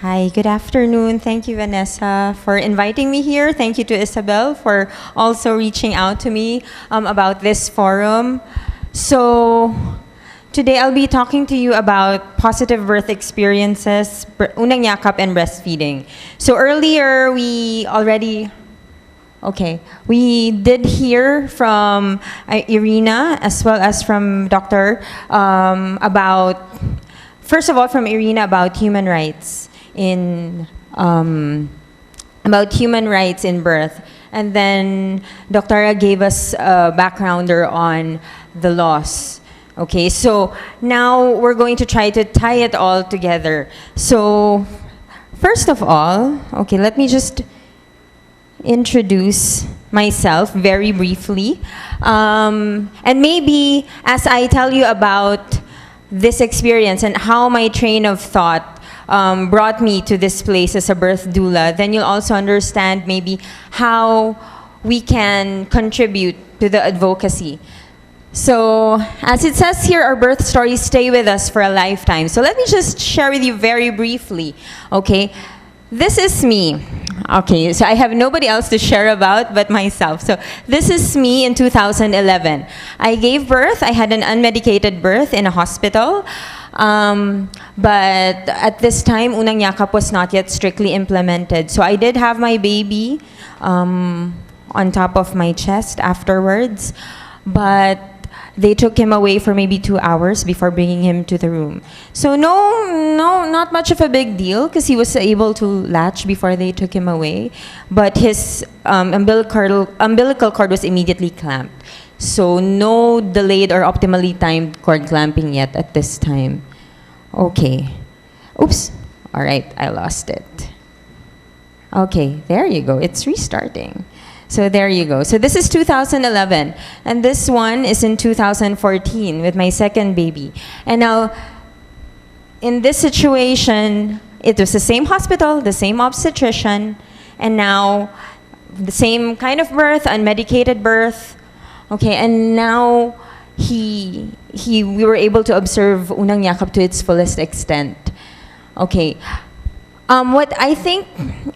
Hi, good afternoon. Thank you, Vanessa, for inviting me here. Thank you to Isabel for also reaching out to me about this forum. So, today I'll be talking to you about positive birth experiences, unang yakap, and breastfeeding. So, earlier we did hear from Irina as well as from Dr. First of all, from Irina about human rights in birth, and then Dr. gave us a backgrounder on the laws. Okay, so now we're going to try to tie it all together. So first of all, okay, let me just introduce myself very briefly, and maybe as I tell you about this experience and how my train of thought brought me to this place as a birth doula, then you'll also understand maybe how we can contribute to the advocacy. So, as it says here, our birth stories stay with us for a lifetime. So let me just share with you very briefly, okay? This is me. Okay, so I have nobody else to share about but myself. So this is me in 2011. I gave birth. I had an unmedicated birth in a hospital. But at this time, unang yakap was not yet strictly implemented. So I did have my baby on top of my chest afterwards. But they took him away for maybe 2 hours before bringing him to the room. So not much of a big deal because he was able to latch before they took him away. But his umbilical cord was immediately clamped. So no delayed or optimally timed cord clamping yet at this time. Okay. Oops. All right, I lost it. Okay, there you go. It's restarting. So there you go. So this is 2011, and this one is in 2014 with my second baby. And now, in this situation, it was the same hospital, the same obstetrician, and now the same kind of birth, unmedicated birth. Okay, and now we were able to observe unang yakap to its fullest extent. Okay, what I think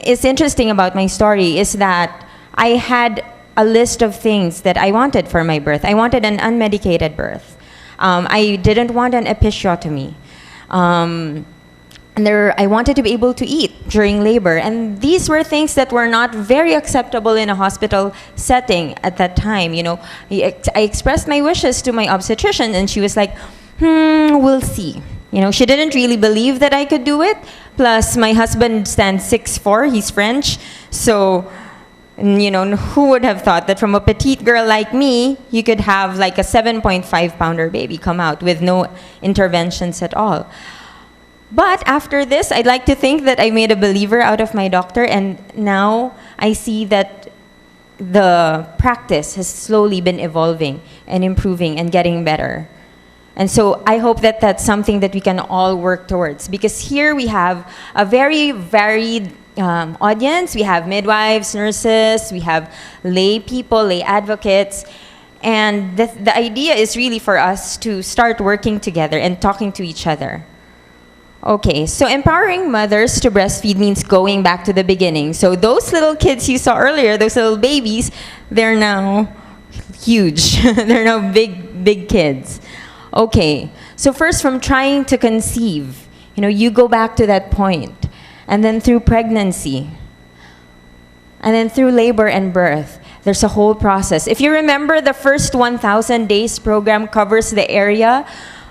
is interesting about my story is that I had a list of things that I wanted for my birth. I wanted an unmedicated birth. I didn't want an episiotomy. I wanted to be able to eat during labor. And these were things that were not very acceptable in a hospital setting at that time. You know, I expressed my wishes to my obstetrician, and she was like, we'll see. You know, she didn't really believe that I could do it. Plus, my husband stands 6'4", he's French. So, you know, who would have thought that from a petite girl like me, you could have like a 7.5-pounder baby come out with no interventions at all. But after this, I'd like to think that I made a believer out of my doctor, and now I see that the practice has slowly been evolving and improving and getting better. And so I hope that that's something that we can all work towards, because here we have a very varied audience. We have midwives, nurses, we have lay people, lay advocates, and the idea is really for us to start working together and talking to each other. Okay, so empowering mothers to breastfeed means going back to the beginning. So those little kids you saw earlier, those little babies, they're now huge. They're now big kids. Okay, so first from trying to conceive, you know, you go back to that point. And then through pregnancy, and then through labor and birth, there's a whole process. If you remember, the first 1,000 days program covers the area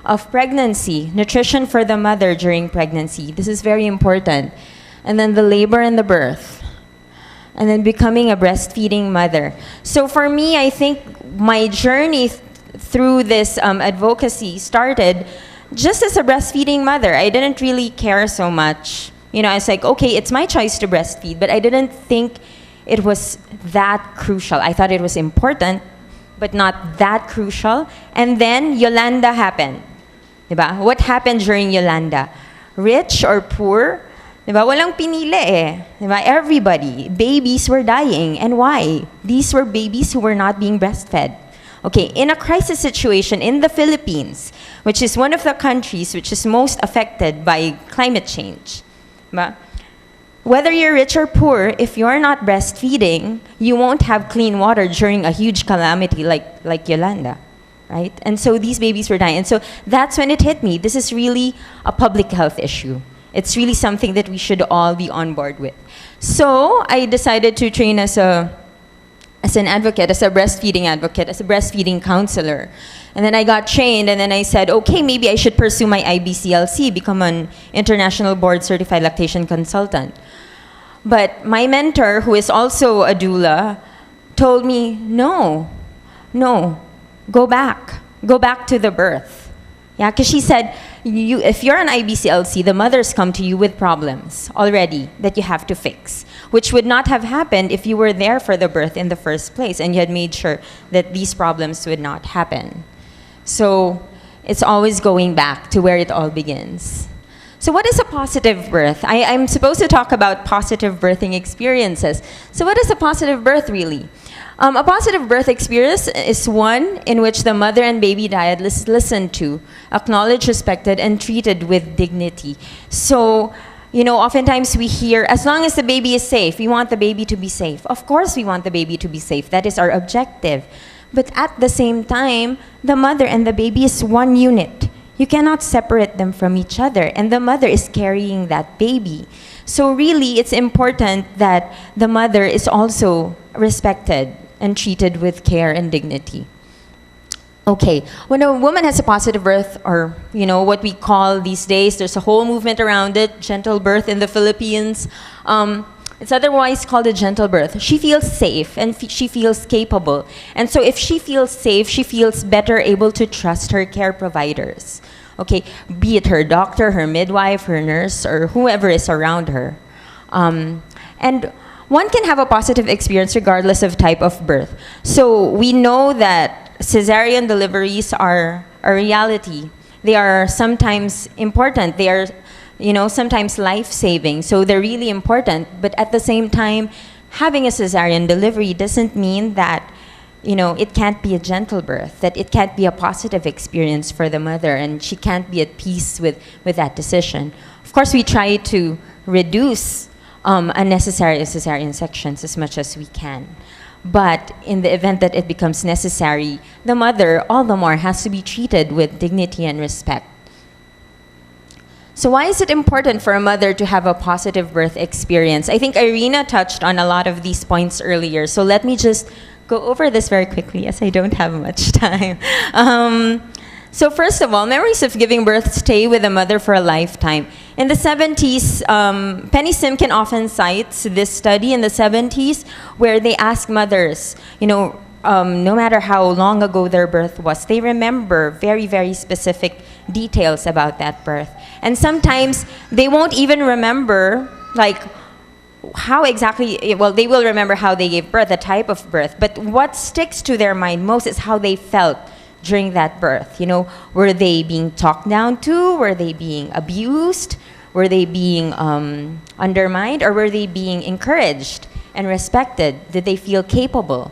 of pregnancy, nutrition for the mother during pregnancy. This is very important. And then the labor and the birth. And then becoming a breastfeeding mother. So for me, I think my journey through this advocacy started just as a breastfeeding mother. I didn't really care so much. You know, I was like, okay, it's my choice to breastfeed, but I didn't think it was that crucial. I thought it was important, but not that crucial. And then Yolanda happened. Diba? What happened during Yolanda? Rich or poor? Diba? Walang pinili eh. Diba? Everybody. Babies were dying. And why? These were babies who were not being breastfed. Okay, in a crisis situation in the Philippines, which is one of the countries which is most affected by climate change, Ba? Whether you're rich or poor, if you're not breastfeeding, you won't have clean water during a huge calamity like Yolanda, right? And so these babies were dying. And so that's when it hit me. This is really a public health issue. It's really something that we should all be on board with. So I decided to train as an advocate, as a breastfeeding advocate, as a breastfeeding counselor. And then I got trained, and then I said, okay, maybe I should pursue my IBCLC, become an international board certified lactation consultant. But my mentor, who is also a doula, told me, no, go back to the birth. Yeah, because she said, if you're an IBCLC, the mothers come to you with problems already that you have to fix, which would not have happened if you were there for the birth in the first place and you had made sure that these problems would not happen. So it's always going back to where it all begins. So what is a positive birth? I'm supposed to talk about positive birthing experiences. So what is a positive birth really? A positive birth experience is one in which the mother and baby dyad is listened to, acknowledged, respected, and treated with dignity. So, oftentimes we hear, as long as the baby is safe, we want the baby to be safe. Of course we want the baby to be safe. That is our objective. But at the same time, the mother and the baby is one unit. You cannot separate them from each other, and the mother is carrying that baby. So really, it's important that the mother is also respected and treated with care and dignity. Okay, when a woman has a positive birth, or what we call these days, there's a whole movement around it, gentle birth in the Philippines. It's otherwise called a gentle birth. She feels safe and she feels capable. And so if she feels safe, she feels better able to trust her care providers. Okay, be it her doctor, her midwife, her nurse, or whoever is around her. And one can have a positive experience regardless of type of birth. So we know that cesarean deliveries are a reality. They are sometimes important. They are sometimes life-saving, so they're really important. But at the same time, having a cesarean delivery doesn't mean that, it can't be a gentle birth, that it can't be a positive experience for the mother, and she can't be at peace with that decision. Of course, we try to reduce unnecessary cesarean sections as much as we can. But in the event that it becomes necessary, the mother, all the more, has to be treated with dignity and respect. So why is it important for a mother to have a positive birth experience? I think Irina touched on a lot of these points earlier, so let me just go over this very quickly as I don't have much time. So first of all, memories of giving birth stay with a mother for a lifetime. In the 70s, Penny Simkin often cites this study in the 70s where they ask mothers, no matter how long ago their birth was, they remember very, very specific details about that birth. And sometimes they won't even remember, how exactly, well, they will remember how they gave birth, the type of birth, but what sticks to their mind most is how they felt during that birth. Were they being talked down to? Were they being abused? Were they being undermined? Or were they being encouraged and respected? Did they feel capable?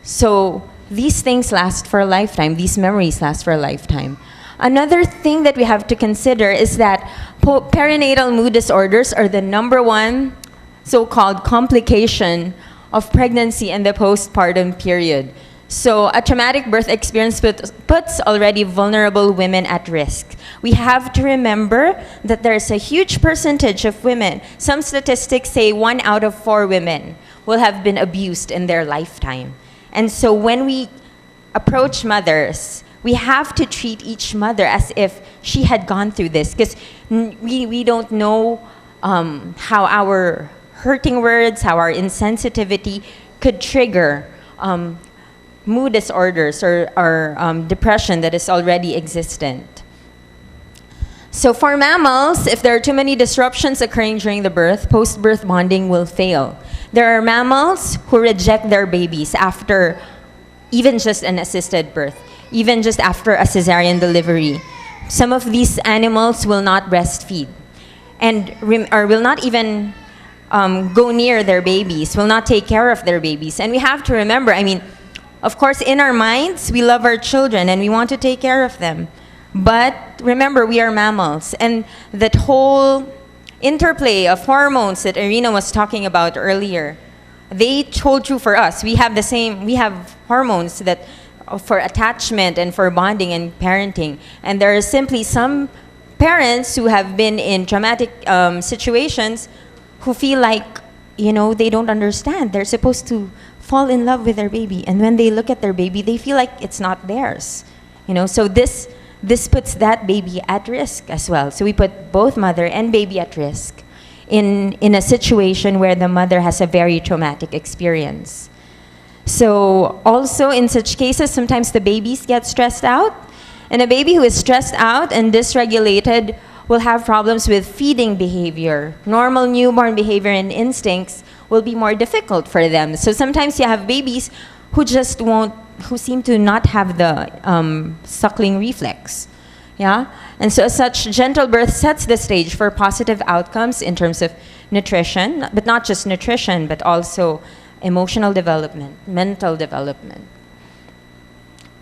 So these things last for a lifetime. These memories last for a lifetime. Another thing that we have to consider is that perinatal mood disorders are the #1 so-called complication of pregnancy and the postpartum period. So a traumatic birth experience puts already vulnerable women at risk. We have to remember that there's a huge percentage of women. Some statistics say 1 out of 4 women will have been abused in their lifetime. And so when we approach mothers, we have to treat each mother as if she had gone through this, because we don't know how our hurting words, how our insensitivity could trigger mood disorders or depression that is already existent. So for mammals, if there are too many disruptions occurring during the birth, post-birth bonding will fail. There are mammals who reject their babies after even just an assisted birth, even just after a cesarean delivery. Some of these animals will not breastfeed or will not even go near their babies, will not take care of their babies. And we have to remember, of course, in our minds, we love our children and we want to take care of them. But remember, we are mammals, and that whole interplay of hormones that Irina was talking about earlier, they hold true for us. We have hormones that for attachment and for bonding and parenting. And there are simply some parents who have been in traumatic situations who feel like, they don't understand. They're supposed to fall in love with their baby. And when they look at their baby, they feel like it's not theirs. So this puts that baby at risk as well. So we put both mother and baby at risk in a situation where the mother has a very traumatic experience. So also in such cases, sometimes the babies get stressed out. And a baby who is stressed out and dysregulated will have problems with feeding behavior. Normal newborn behavior and instincts will be more difficult for them. So sometimes you have babies who seem to not have the suckling reflex. Yeah? And so as such, gentle birth sets the stage for positive outcomes in terms of nutrition, but not just nutrition, but also emotional development, mental development.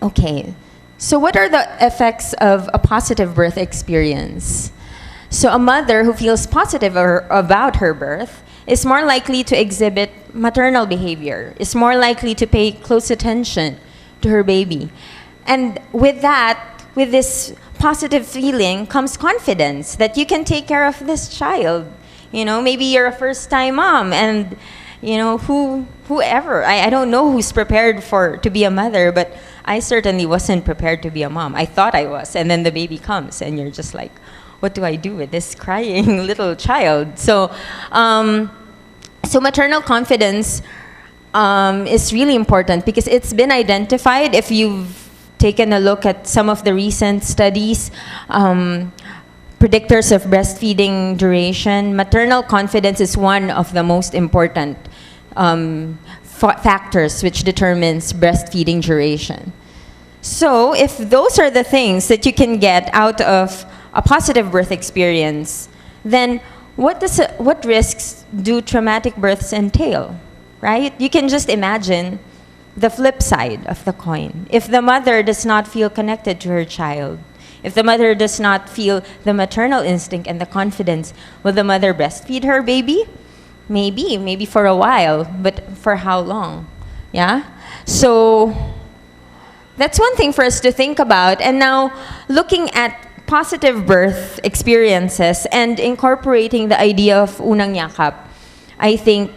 Okay. So what are the effects of a positive birth experience? So a mother who feels positive about her birth is more likely to exhibit maternal behavior, is more likely to pay close attention to her baby. And with this positive feeling comes confidence that you can take care of this child. Maybe you're a first-time mom and whoever, I don't know who's prepared to be a mother, but I certainly wasn't prepared to be a mom. I thought I was, and then the baby comes, and you're just like, what do I do with this crying little child? So maternal confidence is really important because it's been identified. If you've taken a look at some of the recent studies, predictors of breastfeeding duration, maternal confidence is one of the most important factors which determines breastfeeding duration. So if those are the things that you can get out of a positive birth experience, then what risks do traumatic births entail, right? You can just imagine the flip side of the coin. If the mother does not feel connected to her child, if the mother does not feel the maternal instinct and the confidence, will the mother breastfeed her baby? Maybe for a while, but for how long? Yeah? So that's one thing for us to think about. And now, looking at positive birth experiences and incorporating the idea of unang yakap, I think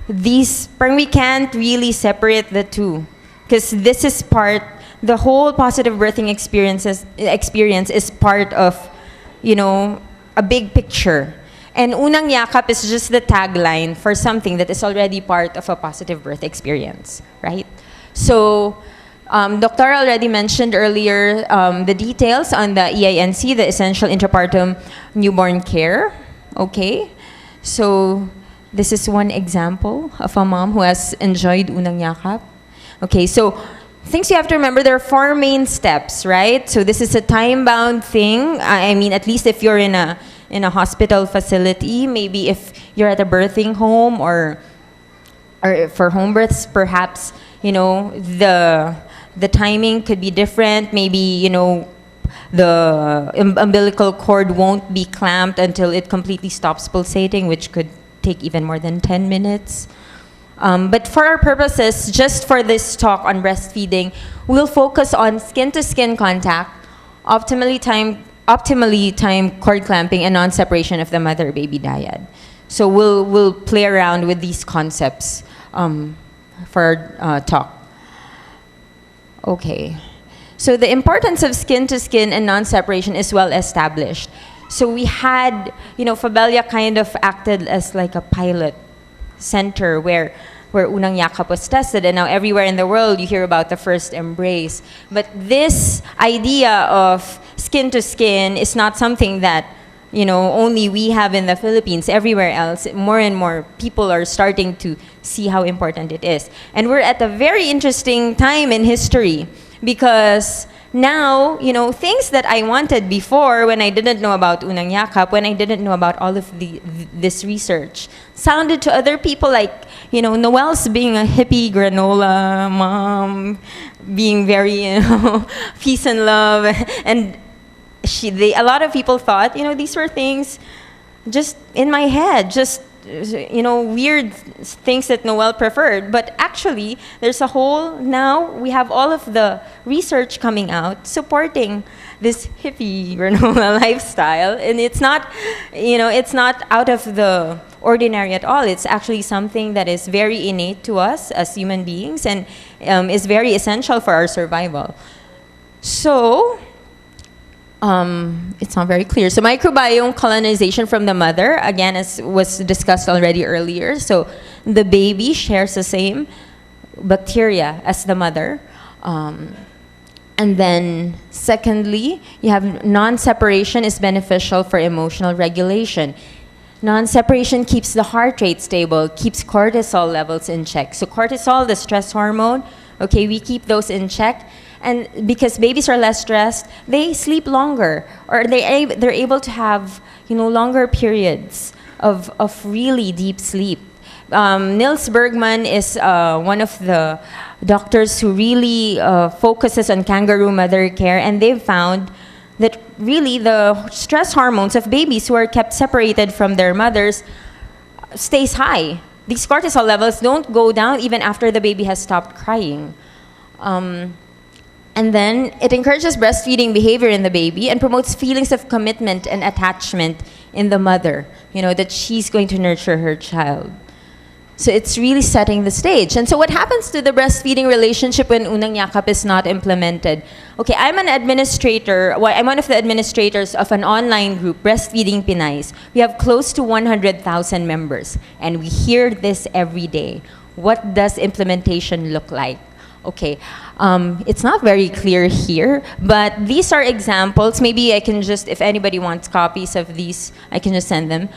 we can't really separate the two. Because this is the whole positive birthing experience is part of, a big picture. And unang yakap is just the tagline for something that is already part of a positive birth experience, right? So, Dr. already mentioned earlier the details on the EINC, the Essential Intrapartum Newborn Care. Okay, so this is one example of a mom who has enjoyed unang yakap. Okay, so things you have to remember, there are 4 main steps, right? So this is a time-bound thing. I mean, at least if you're in a hospital facility, maybe if you're at a birthing home or for home births, perhaps, the timing could be different. Maybe, the umbilical cord won't be clamped until it completely stops pulsating, which could take even more than 10 minutes. But for our purposes, just for this talk on breastfeeding, we'll focus on skin-to-skin contact, optimally timed cord clamping, and non-separation of the mother-baby dyad. So we'll play around with these concepts for our talk. Okay. So the importance of skin-to-skin and non-separation is well established. So we had, Fabella kind of acted as like a pilot center where unang yakap was tested, and now everywhere in the world you hear about the first embrace. But this idea of skin to skin is not something that only we have in the Philippines. Everywhere else, more and more people are starting to see how important it is. And we're at a very interesting time in history because now, things that I wanted before when I didn't know about unang yakap, when I didn't know about all of this research, sounded to other people like, Noelle's being a hippie granola mom, being very, peace and love. And a lot of people thought, these were things just in my head, just weird things that Noelle preferred. But actually, there's a whole, now we have all of the research coming out supporting this hippie granola lifestyle, and it's not, it's not out of the ordinary at all. It's actually something that is very innate to us as human beings, and is very essential for our survival. So, it's not very clear. So microbiome colonization from the mother, again, as was discussed already earlier. So the baby shares the same bacteria as the mother. And then secondly, you have non-separation is beneficial for emotional regulation. Non-separation keeps the heart rate stable, keeps cortisol levels in check. So cortisol, the stress hormone, okay, we keep those in check. And because babies are less stressed, they sleep longer, or they're able to have longer periods of really deep sleep. Nils Bergman is one of the doctors who really focuses on kangaroo mother care, and they've found that really the stress hormones of babies who are kept separated from their mothers stays high. These cortisol levels don't go down even after the baby has stopped crying. And then it encourages breastfeeding behavior in the baby and promotes feelings of commitment and attachment in the mother, that she's going to nurture her child. So it's really setting the stage. And so what happens to the breastfeeding relationship when unang yakap is not implemented? Okay, I'm an administrator. Well, I'm one of the administrators of an online group, Breastfeeding Pinays. We have close to 100,000 members, and we hear this every day. What does implementation look like? Okay, it's not very clear here, but these are examples. Maybe I can just, if anybody wants copies of these, I can just send them.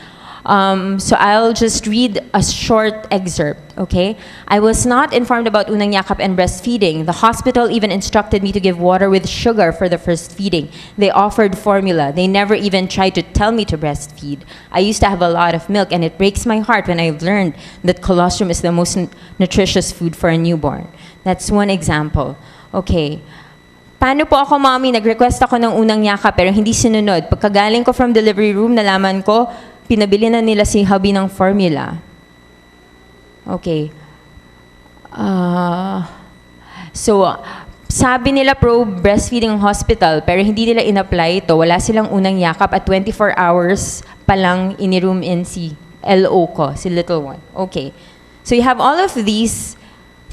So I'll just read a short excerpt, okay? I was not informed about unang yakap and breastfeeding. The hospital even instructed me to give water with sugar for the first feeding. They offered formula. They never even tried to tell me to breastfeed. I used to have a lot of milk, and it breaks my heart when I've learned that colostrum is the most nutritious food for a newborn. That's one example. Okay. Paano po ako, mommy? Nag-request ako ng unang yakap pero hindi sinunod. Pagkagaling ko from delivery room, nalaman ko, pinabili na nila si hubby ng formula. Okay. So, sabi nila pro-breastfeeding hospital, pero hindi nila in-apply ito. Wala silang unang yakap at 24 hours pa lang ini-room in si LO ko, si little one. Okay. So, you have all of these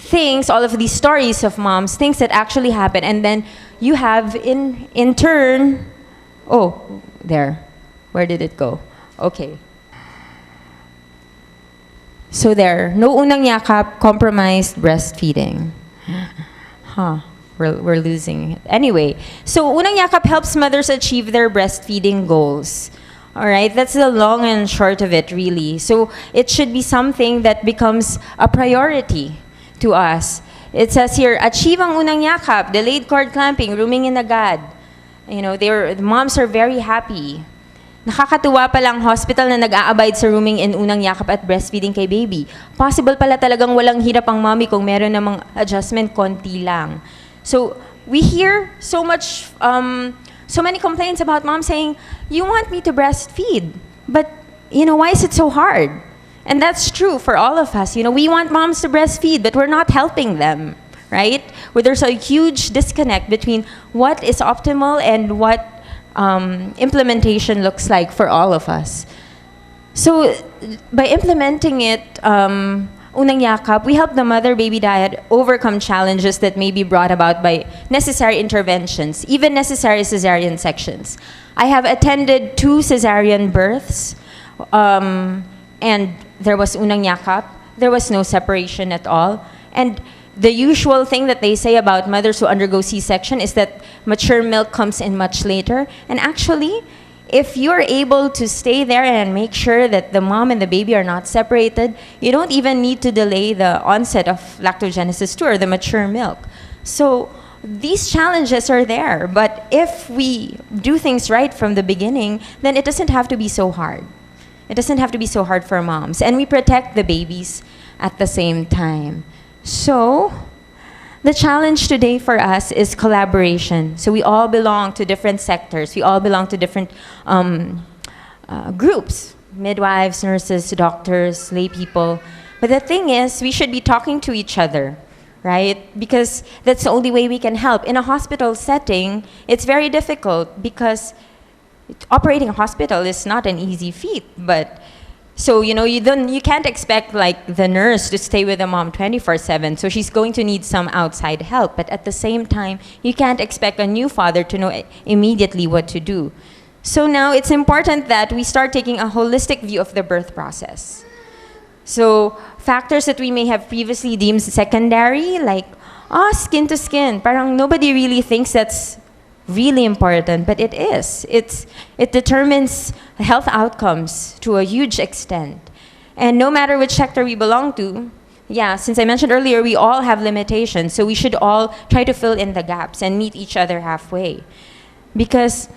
things, all of these stories of moms, things that actually happen, and then you have in turn, oh, there. Where did it go? Okay. So there, no unang yakap, compromised breastfeeding. We're losing it. Anyway, so unang yakap helps mothers achieve their breastfeeding goals. All right, that's the long and short of it, really. So it should be something that becomes a priority to us. It says here, achieve ang unang yakap, delayed cord clamping, rooming in agad. The moms are very happy. Nakakatuwa palang hospital na nag-a-abide sa rooming in unang yakap at breastfeeding kay baby. Possible pala talagang walang hirap ang mommy kung meron namang adjustment, konti lang. So we hear so many complaints about moms saying, you want me to breastfeed, but why is it so hard? And that's true for all of us. We want moms to breastfeed, but we're not helping them, right? Where there's a huge disconnect between what is optimal and what implementation looks like for all of us. So by implementing it, unang yakap, we help the mother-baby diet overcome challenges that may be brought about by necessary interventions, even necessary cesarean sections. I have attended 2 cesarean births, and there was unang yakap. There was no separation at all. And the usual thing that they say about mothers who undergo C-section is that mature milk comes in much later. And actually, if you're able to stay there and make sure that the mom and the baby are not separated, you don't even need to delay the onset of lactogenesis 2 or the mature milk. So these challenges are there. But if we do things right from the beginning, then it doesn't have to be so hard. It doesn't have to be so hard for moms. And we protect the babies at the same time. So, the challenge today for us is collaboration. So we all belong to different sectors. We all belong to different groups. midwives, nurses, doctors, lay people. But the thing is, we should be talking to each other, right? Because that's the only way we can help. In a hospital setting, it's very difficult because operating a hospital is not an easy feat. But so you can't expect like the nurse to stay with the mom 24/7. So she's going to need some outside help. But at the same time, you can't expect a new father to know immediately what to do. So now it's important that we start taking a holistic view of the birth process. So factors that we may have previously deemed secondary, like skin to skin, parang nobody really thinks that's really important, but it is. It determines health outcomes to a huge extent. And no matter which sector we belong to, since I mentioned earlier, we all have limitations, so we should all try to fill in the gaps and meet each other halfway. Because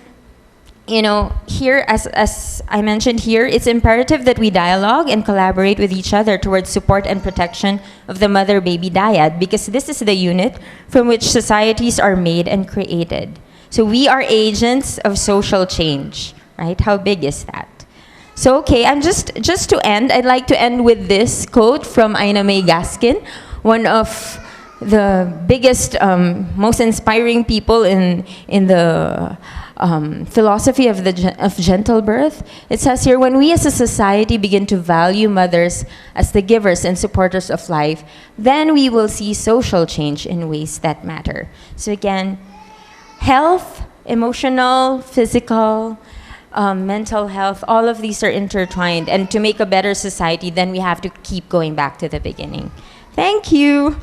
here, as I mentioned here, it's imperative that we dialogue and collaborate with each other towards support and protection of the mother-baby dyad, because this is the unit from which societies are made and created. So we are agents of social change, right? How big is that? So okay, I'm just to end, I'd like to end with this quote from Ina May Gaskin, one of the biggest, most inspiring people in the philosophy of gentle birth. It says here, when we as a society begin to value mothers as the givers and supporters of life, then we will see social change in ways that matter. So again, health, emotional, physical, mental health, all of these are intertwined. And to make a better society, then we have to keep going back to the beginning. Thank you.